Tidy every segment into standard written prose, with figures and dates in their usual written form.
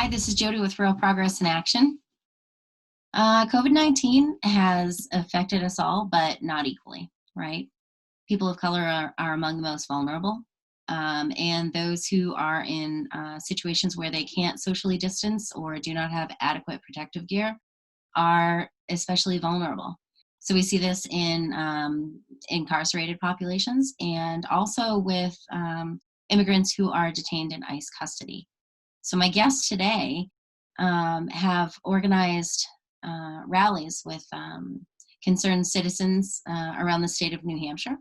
Hi, this is Jody with Real Progress in Action. COVID-19 has affected us all, but not equally, right? People of color are among the most vulnerable, and those who are in situations where they can't socially distance or do not have adequate protective gear are especially vulnerable. So we see this in incarcerated populations and also with immigrants who are detained in ICE custody. So my guests today have organized rallies with concerned citizens around the state of New Hampshire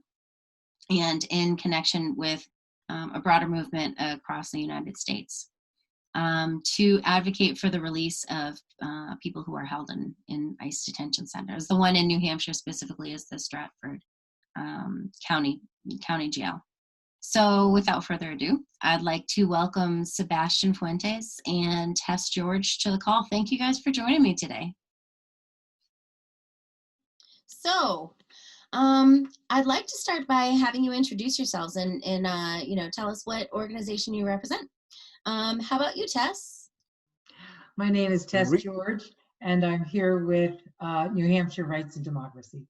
and in connection with a broader movement across the United States to advocate for the release of people who are held in ICE detention centers. The one in New Hampshire specifically is the Stratford County Jail. So without further ado, I'd like to welcome Sebastian Fuentes and Tess George to the call. Thank you guys for joining me today. So I'd like to start by having you introduce yourselves and tell us what organization you represent. How about you, Tess? My name is Tess George, and I'm here with New Hampshire Rights and Democracy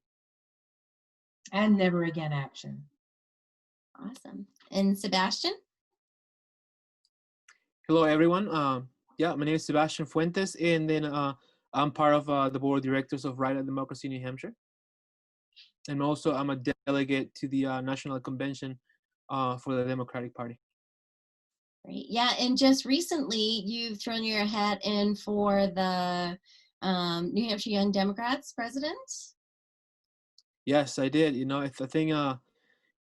and Never Again Action. Awesome. And Sebastian? Hello, everyone. My name is Sebastian Fuentes, and then I'm part of the board of directors of Right and Democracy New Hampshire. And also, I'm a delegate to the National Convention for the Democratic Party. Great. Yeah, and just recently, you've thrown your hat in for the New Hampshire Young Democrats president? Yes, I did. I think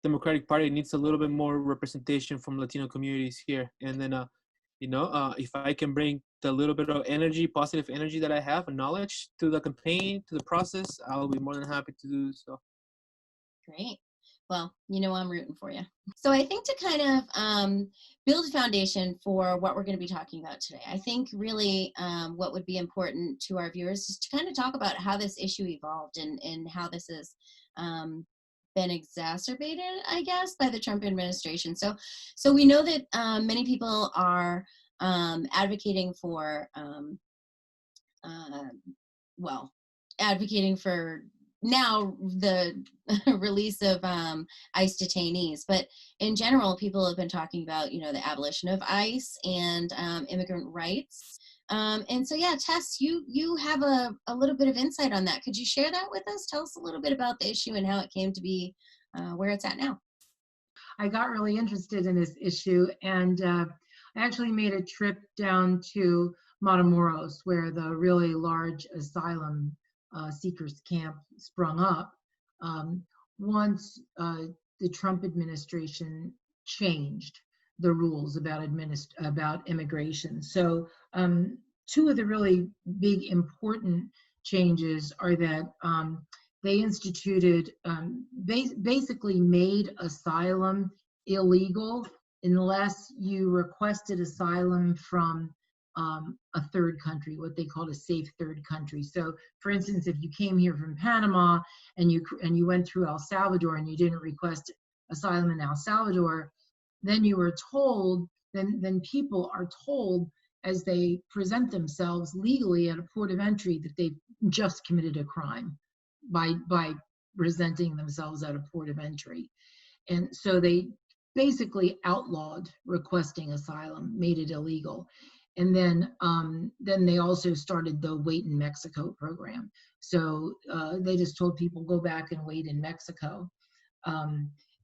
Democratic Party needs a little bit more representation from Latino communities here. And then, if I can bring the little bit of energy, positive energy that I have and knowledge to the campaign, to the process, I'll be more than happy to do so. Great. Well, I'm rooting for you. So I think to kind of build a foundation for what we're going to be talking about today, I think really what would be important to our viewers is to kind of talk about how this issue evolved and how this has been exacerbated, I guess, by the Trump administration. So we know that many people are advocating for now the release of ICE detainees, but in general, people have been talking about, the abolition of ICE and immigrant rights. And so, yeah, Tess, you have a little bit of insight on that. Could you share that with us? Tell us a little bit about the issue and how it came to be where it's at now. I got really interested in this issue, and I actually made a trip down to Matamoros, where the really large asylum seekers camp sprung up once the Trump administration changed the rules about immigration. So two of the really big important changes are that they instituted, basically made asylum illegal unless you requested asylum from a third country, what they called a safe third country. So, for instance, if you came here from Panama and you went through El Salvador and you didn't request asylum in El Salvador, then you were told, then people are told as they present themselves legally at a port of entry that they've just committed a crime by presenting themselves at a port of entry. And so they basically outlawed requesting asylum, made it illegal. And then they also started the Wait in Mexico program. So they just told people go back and wait in Mexico,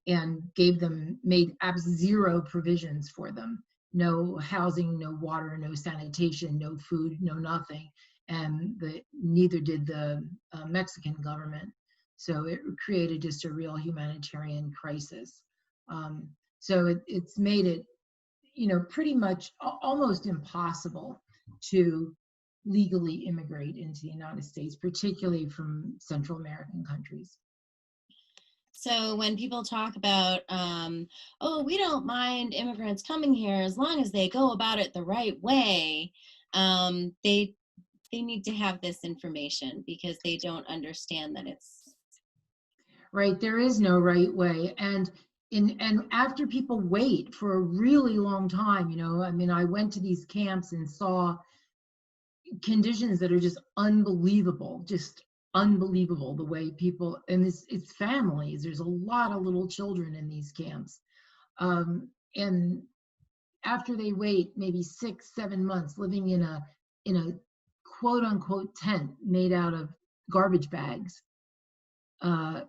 and made zero provisions for them. No housing, no water, no sanitation, no food, no nothing. And neither did the Mexican government. So it created just a real humanitarian crisis. So it's made it, pretty much almost impossible to legally immigrate into the United States, particularly from Central American countries. So when people talk about, we don't mind immigrants coming here as long as they go about it the right way, they need to have this information because they don't understand that it's... Right, there is no right way. And and after people wait for a really long time, you know, I mean, I went to these camps and saw conditions that are just unbelievable the way people, and it's families, there's a lot of little children in these camps, and after they wait maybe 6 7 months living in a quote unquote tent made out of garbage bags, uh,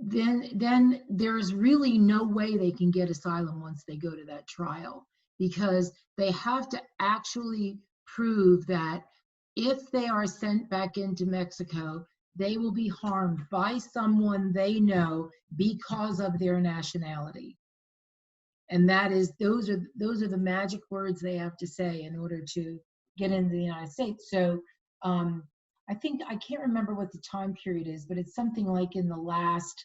then there's really no way they can get asylum once they go to that trial, because they have to actually prove that if they are sent back into Mexico, they will be harmed by someone they know because of their nationality. And that is, those are the magic words they have to say in order to get into the United States. So I think, I can't remember what the time period is, but it's something like in the last,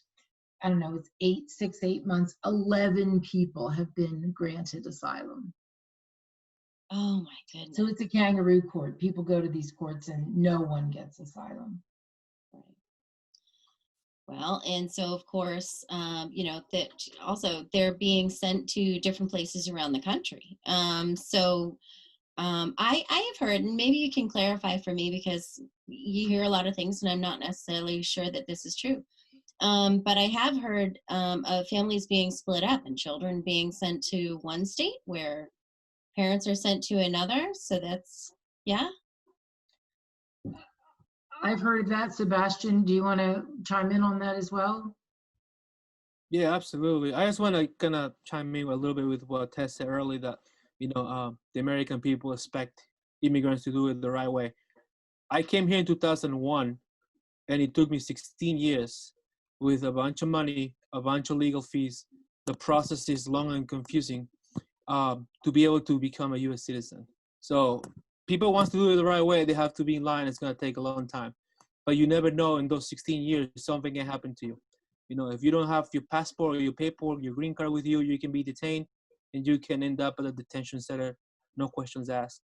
I don't know, it's 8 months, 11 people have been granted asylum. Oh my goodness. So it's a kangaroo court. People go to these courts and no one gets asylum. Right. Well, and so of course, you know, that also they're being sent to different places around the country. I have heard, and maybe you can clarify for me because you hear a lot of things and I'm not necessarily sure that this is true. But I have heard of families being split up and children being sent to one state where parents are sent to another. So that's, yeah. I've heard of that. Sebastian, do you want to chime in on that as well? Yeah, absolutely. I just want to kind of chime in a little bit with what Tess said earlier, that the American people expect immigrants to do it the right way. I came here in 2001, and it took me 16 years with a bunch of money, a bunch of legal fees. The process is long and confusing to be able to become a U.S. citizen. So people wants to do it the right way, they have to be in line. It's going to take a long time. But you never know, in those 16 years, something can happen to you. You know, if you don't have your passport or your paperwork, your green card with you, you can be detained and you can end up at a detention center, no questions asked.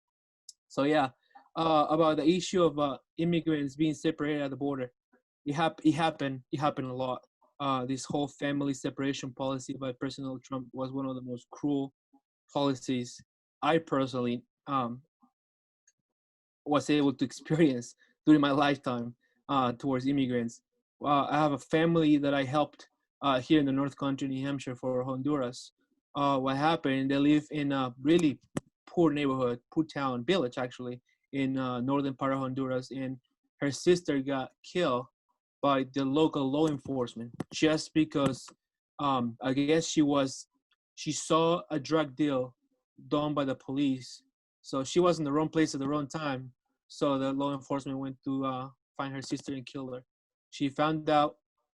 So yeah, about the issue of immigrants being separated at the border, it happened a lot. This whole family separation policy by President Trump was one of the most cruel policies I personally was able to experience during my lifetime towards immigrants. I have a family that I helped here in the North Country, New Hampshire, for Honduras. What happened? They live in a really poor neighborhood, poor town, village actually, in northern part of Honduras, and her sister got killed by the local law enforcement just because I guess she saw a drug deal done by the police, so she was in the wrong place at the wrong time. So the law enforcement went to find her sister and kill her. She found out,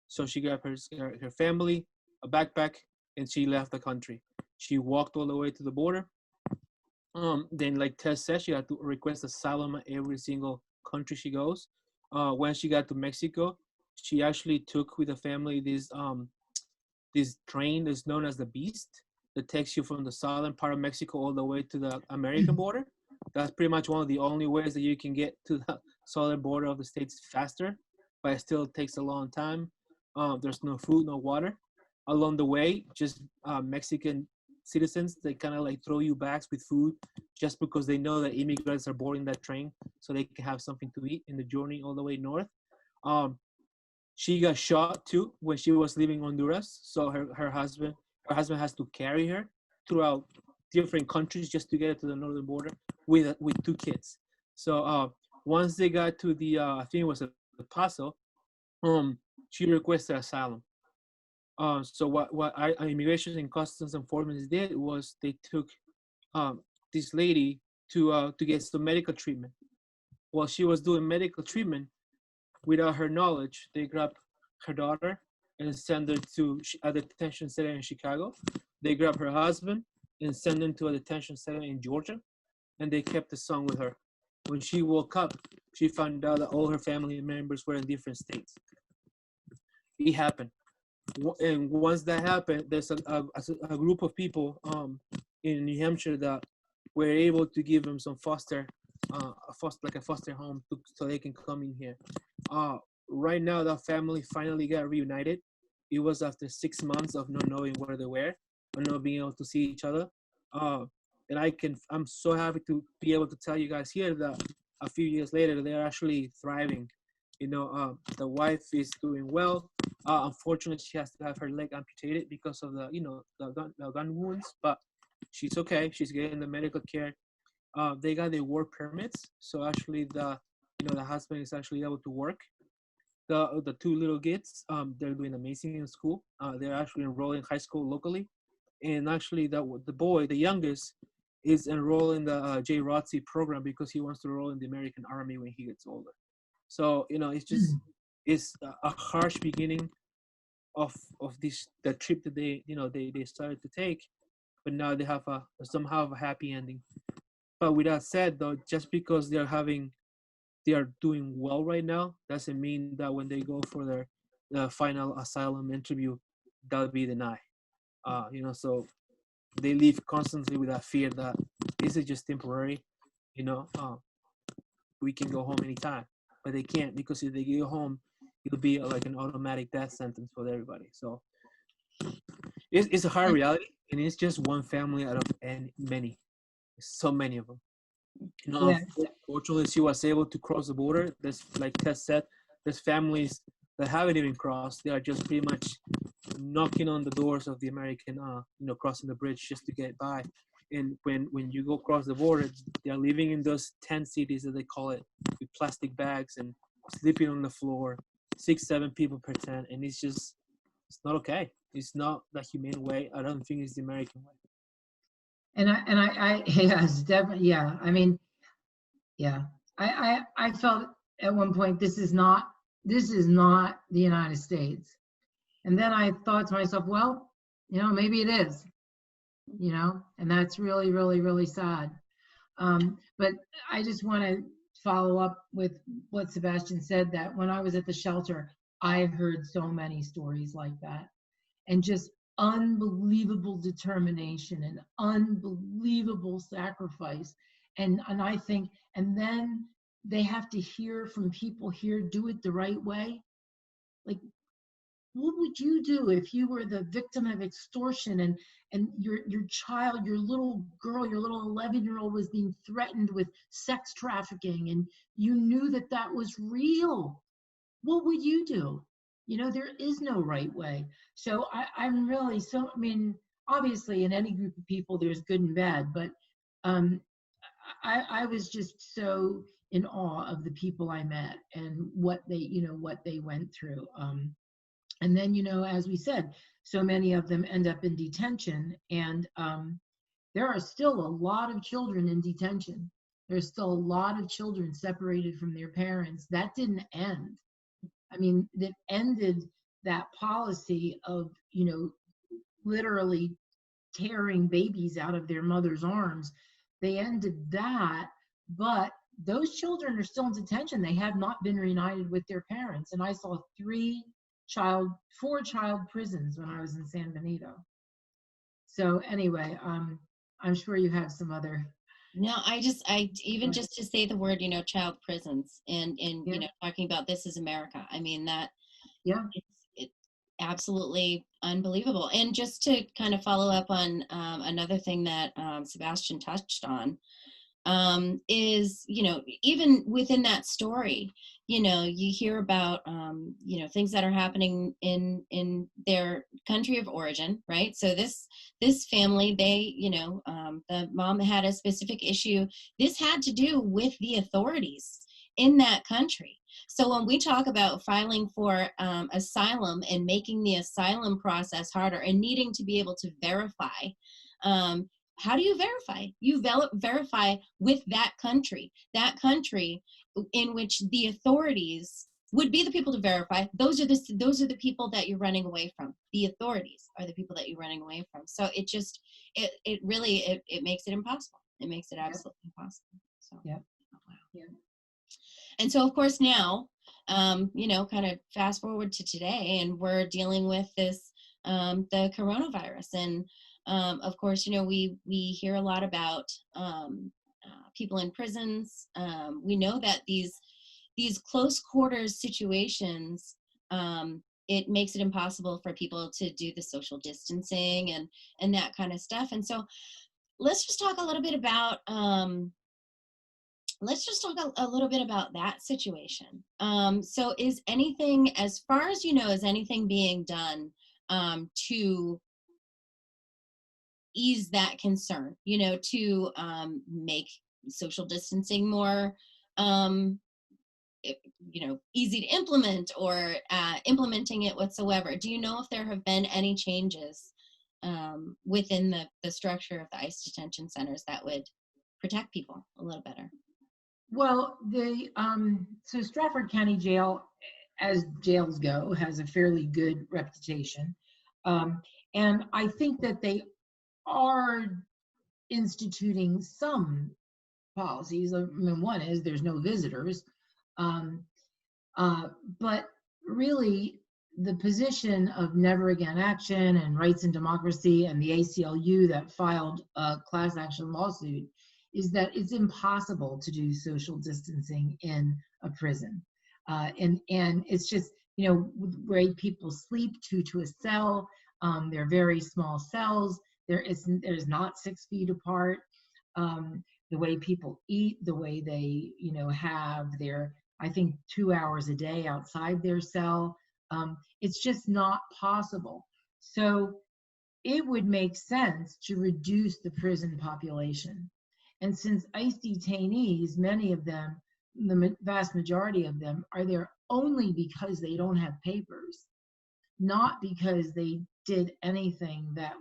so she grabbed her family, a backpack, and she left the country. She walked all the way to the border. Then, like Tess said, she had to request asylum at every single country she goes. When she got to Mexico, she actually took with the family this train that's known as the Beast that takes you from the southern part of Mexico all the way to the American border. That's pretty much one of the only ways that you can get to the southern border of the states faster, but it still takes a long time. There's no food, no water. Along the way, just Mexican citizens, they kind of like throw you bags with food just because they know that immigrants are boarding that train so they can have something to eat in the journey all the way north. Um, she got shot too when she was leaving Honduras. So her husband has to carry her throughout different countries just to get her to the northern border with two kids. So once they got to the I think it was El Paso, she requested asylum. So what our immigration and customs enforcement did was they took this lady to get some medical treatment. While she was doing medical treatment, without her knowledge, they grabbed her daughter and sent her to a detention center in Chicago. They grabbed her husband and sent him to a detention center in Georgia, and they kept the son with her. When she woke up, she found out that all her family members were in different states. It happened. And once that happened, there's a group of people in New Hampshire that were able to give them some a foster home so they can come in here. Right now, that family finally got reunited. it was after 6 months of not knowing where they were, or not being able to see each other. And I'm so happy to be able to tell you guys here that a few years later, they're actually thriving. The wife is doing well. Unfortunately, she has to have her leg amputated because of the gun wounds, but she's okay. She's getting the medical care. They got their work permits, so actually the husband is actually able to work. The two little kids, they're doing amazing in school. They're actually enrolled in high school locally, and actually the boy, the youngest, is enrolled in the JROTC program because he wants to enroll in the American Army when he gets older. So it's a harsh beginning of the trip that they started to take, but now they have somehow a happy ending. But with that said, though, just because they are doing well right now doesn't mean that when they go for their final asylum interview, they'll be denied. So they live constantly with that fear that this is just temporary. You know, we can go home anytime, but they can't, because if they go home, it'll be like an automatic death sentence for everybody. So it's a hard reality, and it's just one family out of many, so many of them. Yeah. Unfortunately, she was able to cross the border. There's, like Tess said, there's families that haven't even crossed. They are just pretty much knocking on the doors of the American, crossing the bridge just to get by. And when you go across the border, they are living in those tent cities, that they call it, with plastic bags and sleeping on the floor, 6-7 people per tent, and it's not okay. It's not the humane way. I don't think it's the American way. I yeah, it's definitely, yeah. I mean, yeah. I felt at one point, this is not the United States. And then I thought to myself, well, maybe it is, and that's really, really, really sad. But I just want to follow up with what Sebastian said, that when I was at the shelter, I heard so many stories like that, and just unbelievable determination and unbelievable sacrifice. And I think, and then they have to hear from people here, do it the right way. Like, what would you do if you were the victim of extortion, and your child, your little girl, your little 11-year-old was being threatened with sex trafficking, and you knew that that was real? What would you do? There is no right way. So I'm really, so, I mean, obviously in any group of people there's good and bad, but um, I was just so in awe of the people I met and what they went through. And then, as we said, so many of them end up in detention, and there are still a lot of children in detention. There's still a lot of children separated from their parents. That didn't end. I mean, that ended that policy of, literally tearing babies out of their mother's arms. They ended that, but those children are still in detention. They have not been reunited with their parents. And I saw 4 child prisons when I was in San Benito. So anyway, I'm sure you have some other. No, I even just to say the word, child prisons, and Yeah. talking about this is America. I mean, that Yeah. it's absolutely unbelievable. And just to kind of follow up on another thing that Sebastian touched on, is, even within that story, you hear about, things that are happening in their country of origin, right? So this family, they, the mom had a specific issue. This had to do with the authorities in that country. So when we talk about filing for asylum and making the asylum process harder and needing to be able to verify, how do you verify? You verify with that country in which the authorities would be the people to verify. Those are the people that you're running away from. The authorities are the people that you're running away from. So it really makes it impossible. It makes it absolutely impossible. So Yeah. oh, wow. Yeah. And so of course now, kind of fast forward to today, and we're dealing with this the coronavirus. And of course, we hear a lot about people in prisons. We know that these close quarters situations it makes it impossible for people to do the social distancing and that kind of stuff. And so let's just talk a little bit about a little bit about that situation. So is anything, as far as you know, is anything being done to ease that concern, to make social distancing more um, easy to implement, or implementing it whatsoever? Do you know if there have been any changes within the structure of the ICE detention centers that would protect people a little better? Well, so Stratford County Jail, as jails go, has a fairly good reputation. And I think that they are instituting some policies. I mean, one is there's no visitors. Um, but really, the position of Never Again Action and Rights and Democracy and the ACLU that filed a class action lawsuit is that it's impossible to do social distancing in a prison. And it's just, where people sleep two to a cell. They're very small cells. There's not 6 feet apart. The way people eat, the way they, have their, I think, 2 hours a day outside their cell. It's just not possible. So it would make sense to reduce the prison population. And since ICE detainees, many of them, the vast majority of them, are there only because they don't have papers, not because they did anything that,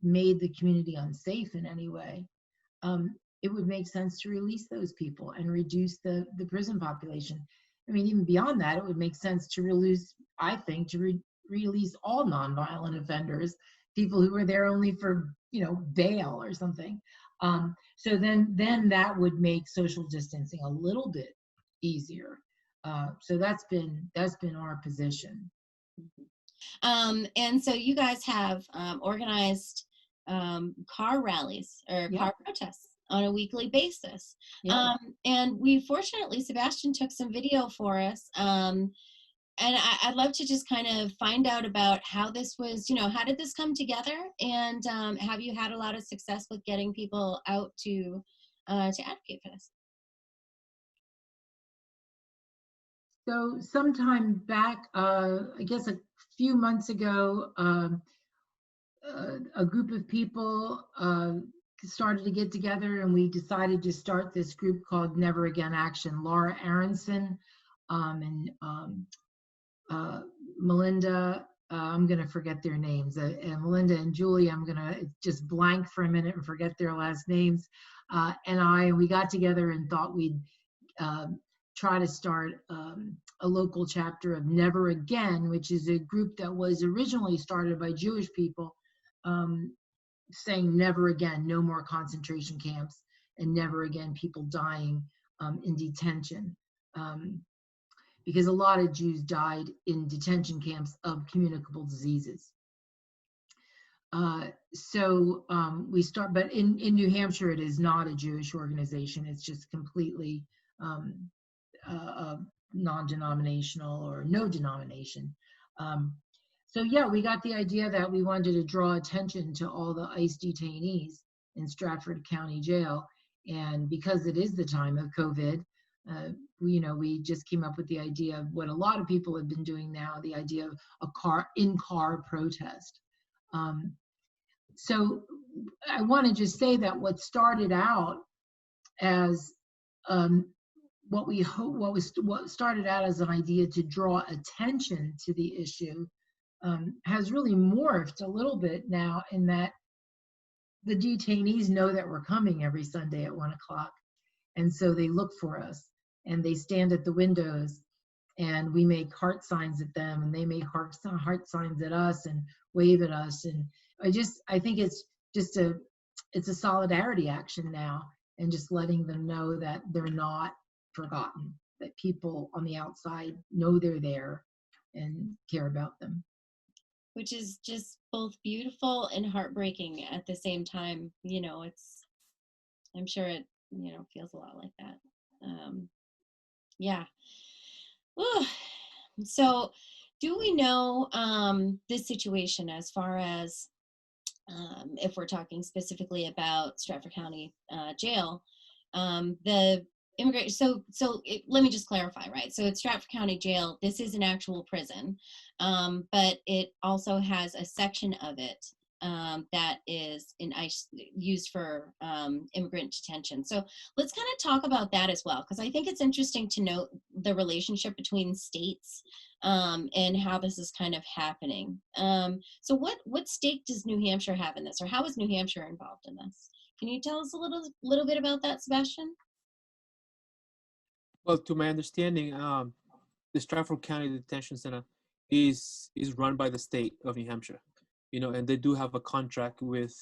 made the community unsafe in any way. It would make sense to release those people and reduce the prison population. I mean, even beyond that, it would make sense to release, I think, release all nonviolent offenders, people who were there only for, bail or something. So then that would make social distancing a little bit easier. So that's been our position. And so you guys have organized car rallies or Yeah. car protests on a weekly basis. Yeah. And we fortunately, Sebastian took some video for us. And I'd love to just kind of find out about how this was, how did this come together? And have you had a lot of success with getting people out to advocate for this? So sometime back, I guess a few months ago, a group of people started to get together, and we decided to start this group called Never Again Action. Laura Aronson and Melinda, I'm going to forget their names, and Melinda and Julie, I'm going to just blank for a minute and forget their last names. We got together and thought we'd try to start a local chapter of Never Again, which is a group that was originally started by Jewish people, saying never again, no more concentration camps, and never again people dying in detention. Because a lot of Jews died in detention camps of communicable diseases. We start, but in New Hampshire, it is not a Jewish organization. It's just completely non-denominational or no denomination. So yeah, we got the idea that we wanted to draw attention to all the ICE detainees in Stratford County Jail. And because it is the time of COVID, we just came up with the idea of what a lot of people have been doing now, the idea of a in-car protest. So I want to just say that what started out as what started out as an idea to draw attention to the issue has really morphed a little bit now, in that the detainees know that we're coming every Sunday at 1:00, and so they look for us, and they stand at the windows, and we make heart signs at them, and they make heart signs at us and wave at us. And I think it's just a solidarity action now, and just letting them know that they're not forgotten, that people on the outside know they're there and care about them. Which is just both beautiful and heartbreaking at the same time. I'm sure it, feels a lot like that. Yeah. Ooh. So do we know this situation as far as if we're talking specifically about Stratford County Jail, the immigrant. Let me just clarify, right? So at Stratford County Jail, this is an actual prison, but it also has a section of it that is used for immigrant detention. So let's kind of talk about that as well, because I think it's interesting to note the relationship between states and how this is kind of happening. So what stake does New Hampshire have in this, or how is New Hampshire involved in this? Can you tell us a little bit about that, Sebastian? Well, to my understanding, the Stratford County Detention Center is run by the state of New Hampshire, and they do have a contract with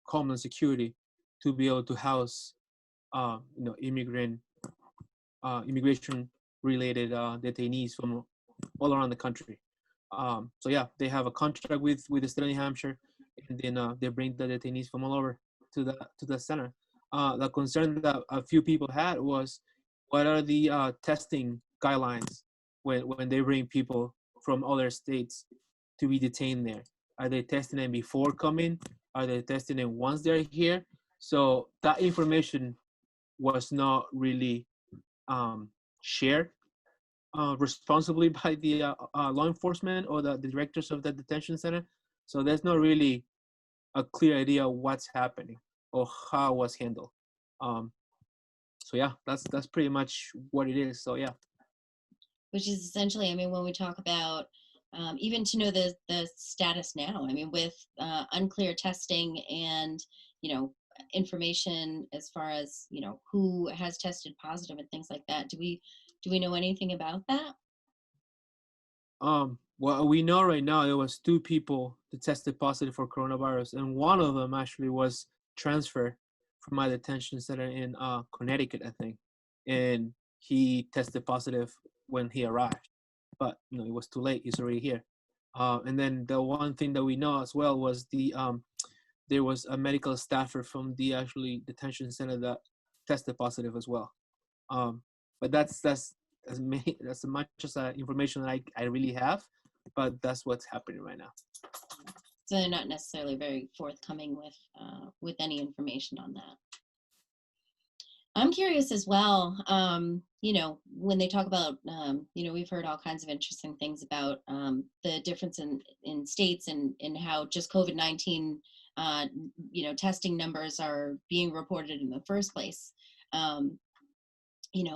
Homeland Security to be able to house immigration related detainees from all around the country. So yeah, they have a contract with the state of New Hampshire, and then they bring the detainees from all over to the center. The concern that a few people had was, what are the testing guidelines when they bring people from other states to be detained there? Are they testing them before coming? Are they testing them once they're here? So that information was not really shared responsibly by the law enforcement or the directors of the detention center. So there's not really a clear idea of what's happening or how it was handled. Um, so yeah, that's pretty much what it is. So yeah. Which is essentially, I mean, when we talk about even to know the status now, I mean, with unclear testing and, information as far as, who has tested positive and things like that. Do we know anything about that? Well, we know right now there was 2 people that tested positive for coronavirus, and one of them actually was transferred from my detention center in Connecticut, I think, and he tested positive when he arrived, but it was too late. He's already here. And then the one thing that we know as well was there was a medical staffer from the actually detention center that tested positive as well. But that's as much as information that I really have, but that's what's happening right now. So they're not necessarily very forthcoming with any information on that. I'm curious as well, when they talk about, we've heard all kinds of interesting things about the difference in states and how just COVID-19, testing numbers are being reported in the first place.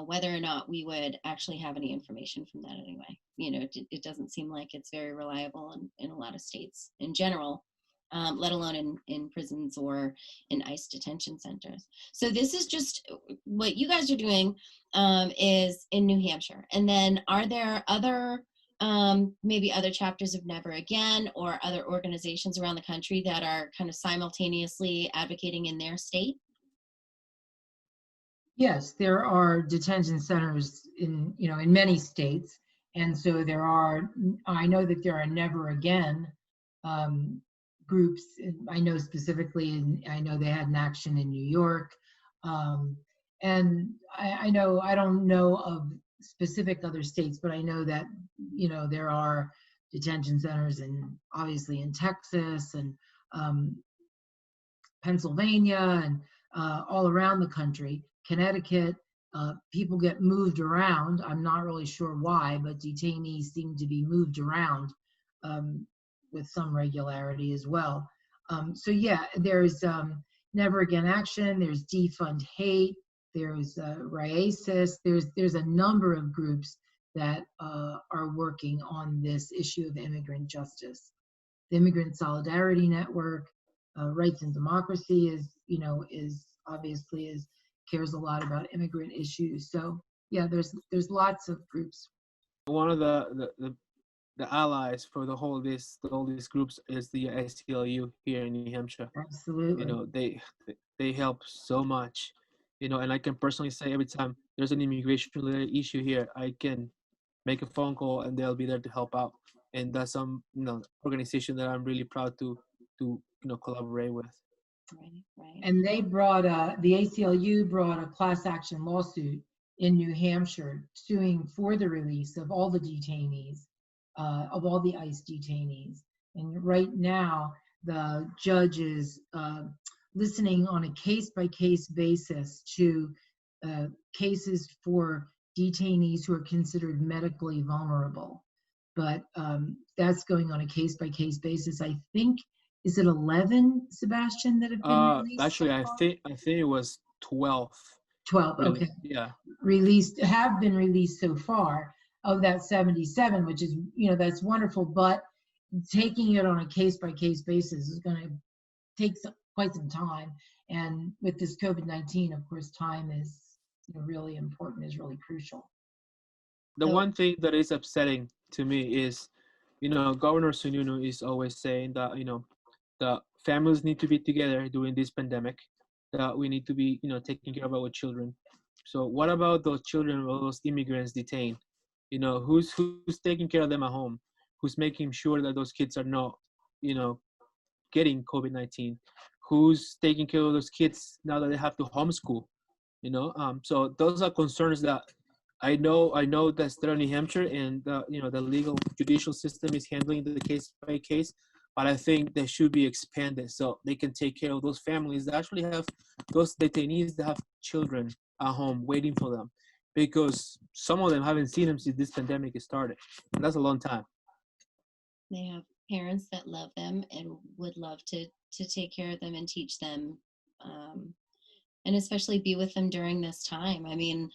Whether or not we would actually have any information from that anyway. It doesn't seem like it's very reliable in a lot of states in general, let alone in prisons or in ICE detention centers. So this is just what you guys are doing is in New Hampshire. And then are there other, maybe other chapters of Never Again or other organizations around the country that are kind of simultaneously advocating in their state? Yes, there are detention centers in many states. And so I know that there are Never Again groups. I know specifically, I know they had an action in New York. And I don't know of specific other states, but I know that, there are detention centers obviously in Texas and Pennsylvania and all around the country. Connecticut, people get moved around. I'm not really sure why, but detainees seem to be moved around with some regularity as well. So yeah, there's Never Again Action, there's Defund Hate, there's RIASIS, there's a number of groups that are working on this issue of immigrant justice. The Immigrant Solidarity Network, Rights and Democracy is obviously cares a lot about immigrant issues. So yeah, there's lots of groups. One of the allies for all these groups is the ACLU here in New Hampshire. Absolutely. They help so much, and I can personally say every time there's an immigration related issue here, I can make a phone call and they'll be there to help out. And that's some organization that I'm really proud to collaborate with. Right. And they brought the ACLU brought a class action lawsuit in New Hampshire suing for the release of all the detainees of all the ICE detainees. And right now, the judge is listening on a case-by-case basis to cases for detainees who are considered medically vulnerable. But that's going on a case-by-case basis. I think, is it 11, Sebastian, that have been released so Actually, far? I think it was 12. 12, Really? okay. Yeah. Have been released so far of that 77, which is, that's wonderful, but taking it on a case-by-case basis is going to take quite some time. And with this COVID-19, of course, time is really important, is really crucial. The So one thing that is upsetting to me is, Governor Sununu is always saying that, the families need to be together during this pandemic, that we need to be, taking care of our children. So what about those children or those immigrants detained? Who's taking care of them at home? Who's making sure that those kids are not, you know, getting COVID-19? Who's taking care of those kids now that they have to homeschool? So those are concerns that I know that state of New Hampshire and the legal judicial system is handling the case by case, but I think they should be expanded so they can take care of those families that actually have those detainees that have children at home waiting for them, because some of them haven't seen them since this pandemic has started, and that's a long time. they have parents that love them and would love to take care of them and teach them, um, and especially be with them during this time. I mean,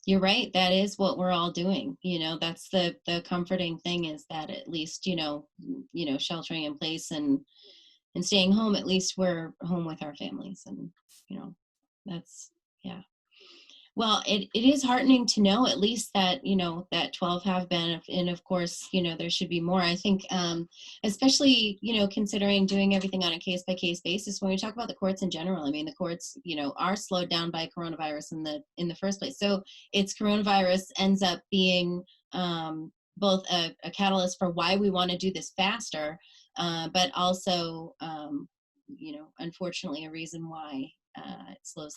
you're right. That is what we're all doing. That's the comforting thing, is that at least, sheltering in place and staying home, at least we're home with our families. And, that's, yeah. Well, it is heartening to know at least that, that 12 have been, and of course, there should be more. I think, especially, considering doing everything on a case by case basis, when we talk about the courts in general, I mean, the courts, are slowed down by coronavirus in the first place. So it's coronavirus ends up being both a catalyst for why we want to do this faster, but also, unfortunately, a reason why it slows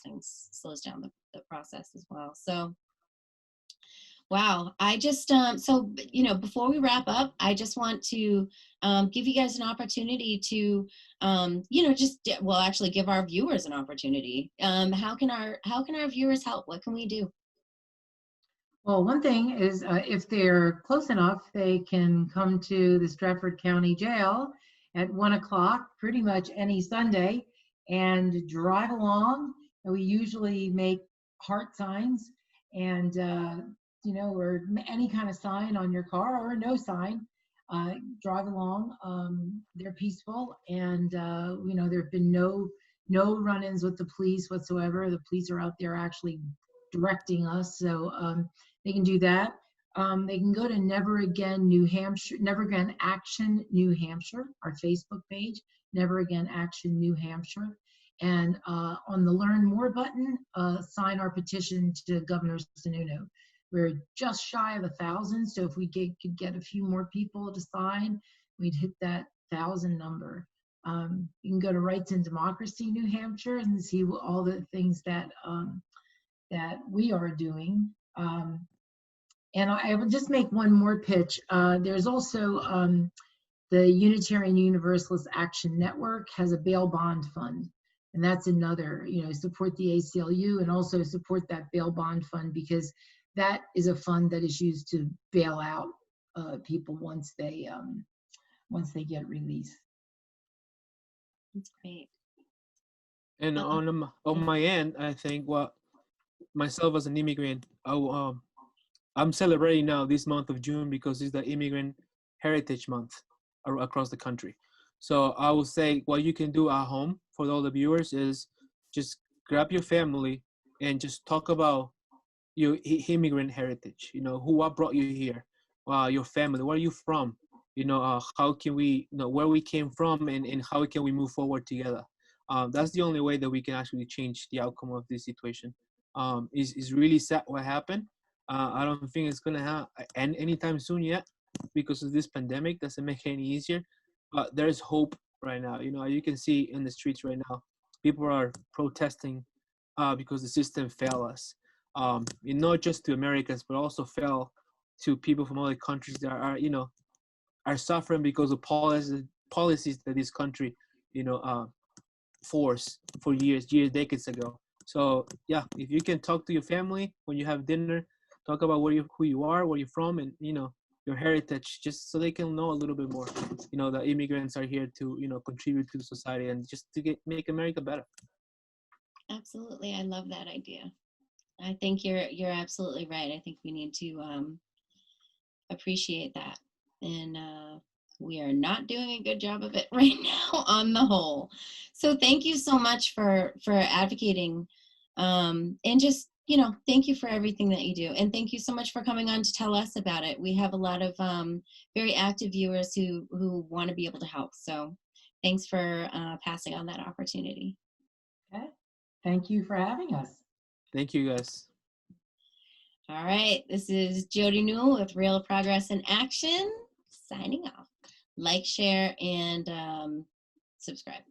down the process as well. So, wow, I just, before we wrap up, I just want to give you guys an opportunity to, actually give our viewers an opportunity. How can our viewers help? What can we do? Well, one thing is if they're close enough, they can come to the Stratford County Jail at 1 o'clock, pretty much any Sunday, and drive along. And we usually make heart signs and, or any kind of sign on your car or no sign. Drive along. They're peaceful, and there have been no run-ins with the police whatsoever. The police are out there actually directing us, so they can do that. They can go to Never Again New Hampshire, Never Again Action New Hampshire, our Facebook page, Never Again Action New Hampshire. And on the Learn More button, sign our petition to Governor Sununu. We're just shy of 1,000, so if we could get a few more people to sign, we'd hit that 1,000 number. You can go to Rights and Democracy New Hampshire and see all the things that we are doing. And I will just make one more pitch. There's also the Unitarian Universalist Action Network has a bail bond fund. And that's another, support the ACLU and also support that bail bond fund, because that is a fund that is used to bail out people once they get released. That's great. And on my end, I think myself as an immigrant, I'm celebrating now this month of June because it's the Immigrant Heritage Month across the country. So I will say what you can do at home for all the viewers is just grab your family and just talk about your immigrant heritage. What brought you here, your family, where are you from, how can we, where we came from, and how can we move forward together. That's the only way that we can actually change the outcome of this situation. Is really sad what happened. I don't think it's gonna end anytime soon yet because of this pandemic. Doesn't make it any easier, but there's hope right now. You can see in the streets right now, people are protesting because the system failed us. Not just to Americans, but also fail to people from other countries that are, are suffering because of policies that this country, you know, forced for years, decades ago. So yeah, if you can talk to your family when you have dinner, talk about who you are, where you're from, and you know your heritage, just so they can know a little bit more. You know, the immigrants are here to, you know, contribute to society and just to make America better. Absolutely, I love that idea. I think you're absolutely right. I think we need to appreciate that, and we are not doing a good job of it right now on the whole. So thank you so much for advocating, and just, you know, thank you for everything that you do, and thank you so much for coming on to tell us about it. We have a lot of very active viewers who want to be able to help. So thanks for passing on that opportunity. Okay. Thank you for having us. Thank you, guys. All right, this is Jody Newell with Real Progress in Action, signing off. Like, share, and subscribe.